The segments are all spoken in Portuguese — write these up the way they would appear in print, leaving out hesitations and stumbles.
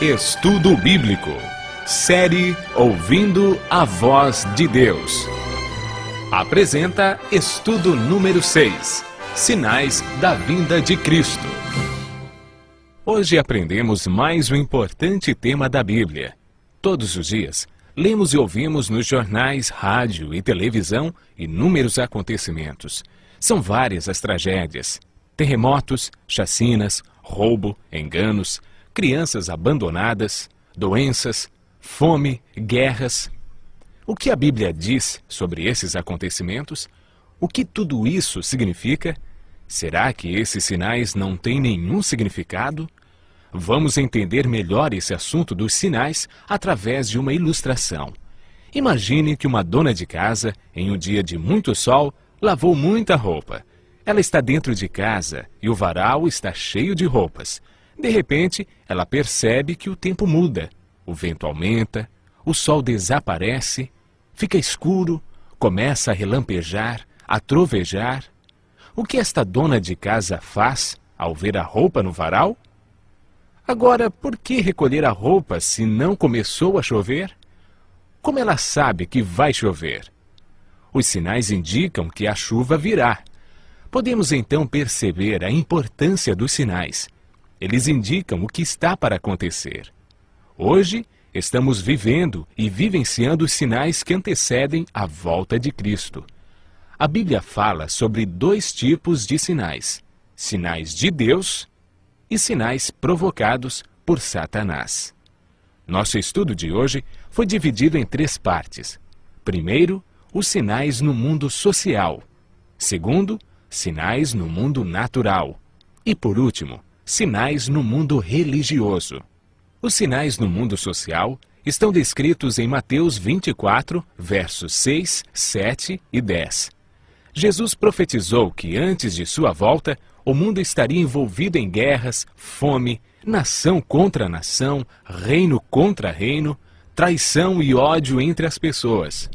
Estudo Bíblico. Série Ouvindo a Voz de Deus. Apresenta estudo número 6. Sinais da vinda de Cristo. Hoje aprendemos mais um importante tema da Bíblia. Todos os dias, lemos e ouvimos nos jornais, rádio e televisão inúmeros acontecimentos. São várias as tragédias: terremotos, chacinas, roubo, enganos, crianças abandonadas, doenças, fome, guerras. O que a Bíblia diz sobre esses acontecimentos? O que tudo isso significa? Será que esses sinais não têm nenhum significado? Vamos entender melhor esse assunto dos sinais através de uma ilustração. Imagine que uma dona de casa, em um dia de muito sol, lavou muita roupa. Ela está dentro de casa e o varal está cheio de roupas. De repente, ela percebe que o tempo muda. O vento aumenta, o sol desaparece, fica escuro, começa a relampejar, a trovejar. O que esta dona de casa faz ao ver a roupa no varal? Agora, por que recolher a roupa se não começou a chover? Como ela sabe que vai chover? Os sinais indicam que a chuva virá. Podemos então perceber a importância dos sinais. Eles indicam o que está para acontecer. Hoje, estamos vivendo e vivenciando os sinais que antecedem a volta de Cristo. A Bíblia fala sobre dois tipos de sinais: sinais de Deus e sinais provocados por Satanás. Nosso estudo de hoje foi dividido em 3 partes. Primeiro, os sinais no mundo social. Segundo, sinais no mundo natural. E por último, sinais no mundo religioso. Os sinais no mundo social estão descritos em Mateus 24, versos 6, 7 e 10. Jesus profetizou que antes de sua volta, o mundo estaria envolvido em guerras, fome, nação contra nação, reino contra reino, traição e ódio entre as pessoas.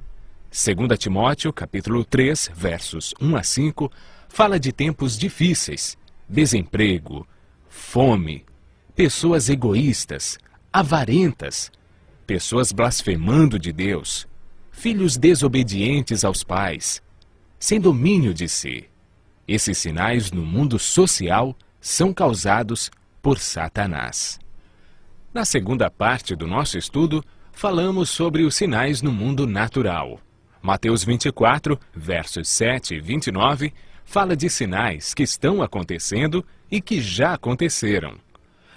2 Timóteo, capítulo 3, versos 1 a 5, fala de tempos difíceis: desemprego, fome, pessoas egoístas, avarentas, pessoas blasfemando de Deus, filhos desobedientes aos pais, sem domínio de si. Esses sinais no mundo social são causados por Satanás. Na segunda parte do nosso estudo, falamos sobre os sinais no mundo natural. Mateus 24, versos 7 e 29, fala de sinais que estão acontecendo e que já aconteceram.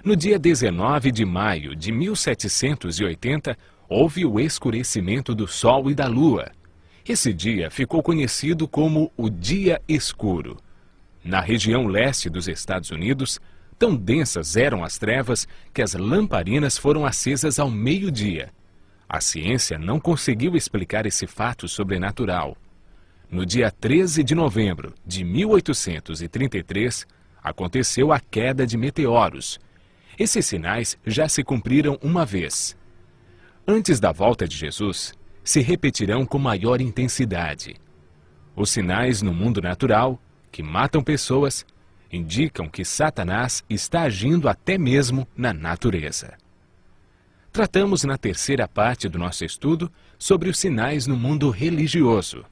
No dia 19 de maio de 1780, houve o escurecimento do Sol e da Lua. Esse dia ficou conhecido como o Dia Escuro. Na região leste dos Estados Unidos, tão densas eram as trevas que as lamparinas foram acesas ao meio-dia. A ciência não conseguiu explicar esse fato sobrenatural. No dia 13 de novembro de 1833, aconteceu a queda de meteoros. Esses sinais já se cumpriram uma vez. Antes da volta de Jesus, se repetirão com maior intensidade. Os sinais no mundo natural, que matam pessoas, indicam que Satanás está agindo até mesmo na natureza. Tratamos na terceira parte do nosso estudo sobre os sinais no mundo religioso.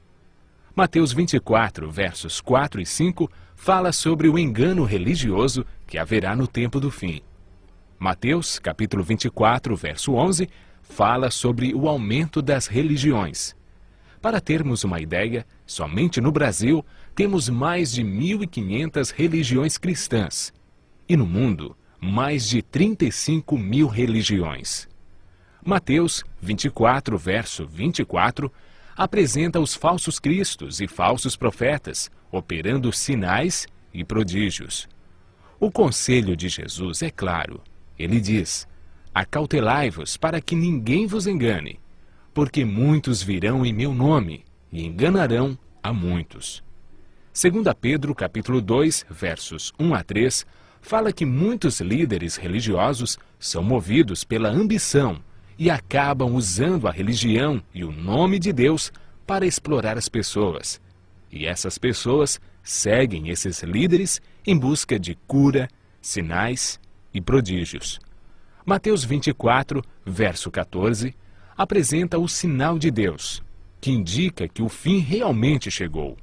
Mateus 24, versos 4 e 5, fala sobre o engano religioso que haverá no tempo do fim. Mateus, capítulo 24, verso 11, fala sobre o aumento das religiões. Para termos uma ideia, somente no Brasil temos mais de 1.500 religiões cristãs. E no mundo, mais de 35 mil religiões. Mateus 24, verso 24, apresenta os falsos cristos e falsos profetas, operando sinais e prodígios. O conselho de Jesus é claro. Ele diz: acautelai-vos para que ninguém vos engane, porque muitos virão em meu nome e enganarão a muitos. 2 Pedro, capítulo 2, versos 1 a 3, fala que muitos líderes religiosos são movidos pela ambição e acabam usando a religião e o nome de Deus para explorar as pessoas. E essas pessoas seguem esses líderes em busca de cura, sinais e prodígios. Mateus 24, verso 14, apresenta o sinal de Deus, que indica que o fim realmente chegou.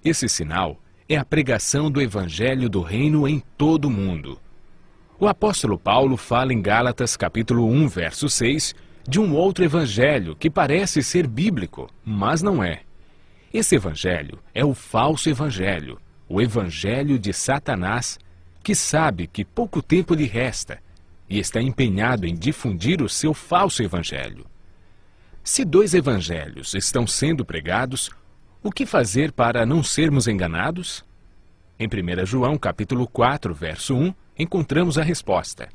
Esse sinal é a pregação do Evangelho do Reino em todo o mundo. O apóstolo Paulo fala em Gálatas capítulo 1, verso 6, de um outro evangelho que parece ser bíblico, mas não é. Esse evangelho é o falso evangelho, o evangelho de Satanás, que sabe que pouco tempo lhe resta e está empenhado em difundir o seu falso evangelho. Se dois evangelhos estão sendo pregados, o que fazer para não sermos enganados? Em 1 João capítulo 4, verso 1, encontramos a resposta.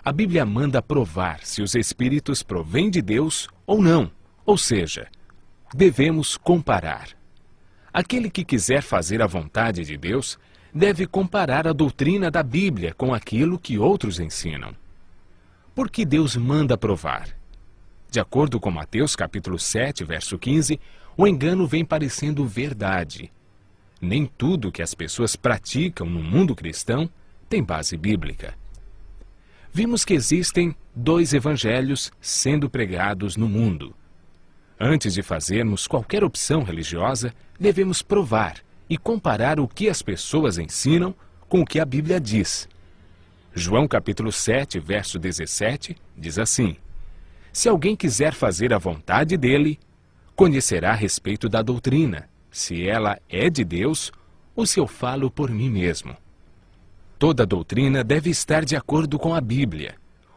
A Bíblia manda provar se os espíritos provêm de Deus ou não, ou seja, devemos comparar. Aquele que quiser fazer a vontade de Deus deve comparar a doutrina da Bíblia com aquilo que outros ensinam. Por que Deus manda provar? De acordo com Mateus capítulo 7, verso 15, o engano vem parecendo verdade. Nem tudo que as pessoas praticam no mundo cristão tem base bíblica. Vimos que existem dois evangelhos sendo pregados no mundo. Antes de fazermos qualquer opção religiosa, devemos provar e comparar o que as pessoas ensinam com o que a Bíblia diz. João capítulo 7, verso 17, diz assim: Se alguém quiser fazer a vontade dele, conhecerá a respeito da doutrina, se ela é de Deus ou se eu falo por mim mesmo. Toda doutrina deve estar de acordo com a Bíblia.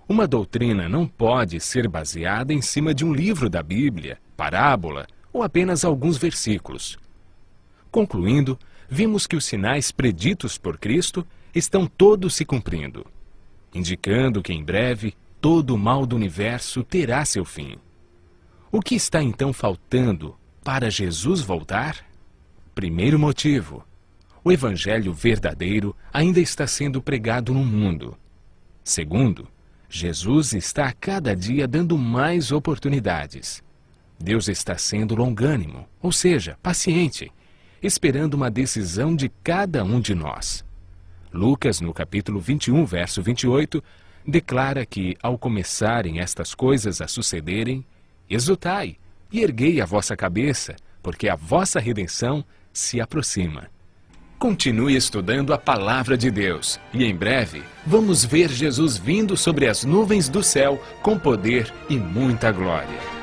Uma doutrina não pode ser baseada em cima de um livro da Bíblia, parábola ou apenas alguns versículos. Concluindo, vimos que os sinais preditos por Cristo estão todos se cumprindo, indicando que em breve todo o mal do universo terá seu fim. O que está então faltando para Jesus voltar? Primeiro motivo: o Evangelho verdadeiro ainda está sendo pregado no mundo. Segundo, Jesus está a cada dia dando mais oportunidades. Deus está sendo longânimo, ou seja, paciente, esperando uma decisão de cada um de nós. Lucas, no capítulo 21, verso 28, declara que, ao começarem estas coisas a sucederem, exultai e erguei a vossa cabeça, porque a vossa redenção se aproxima. Continue estudando a Palavra de Deus e, em breve, vamos ver Jesus vindo sobre as nuvens do céu com poder e muita glória.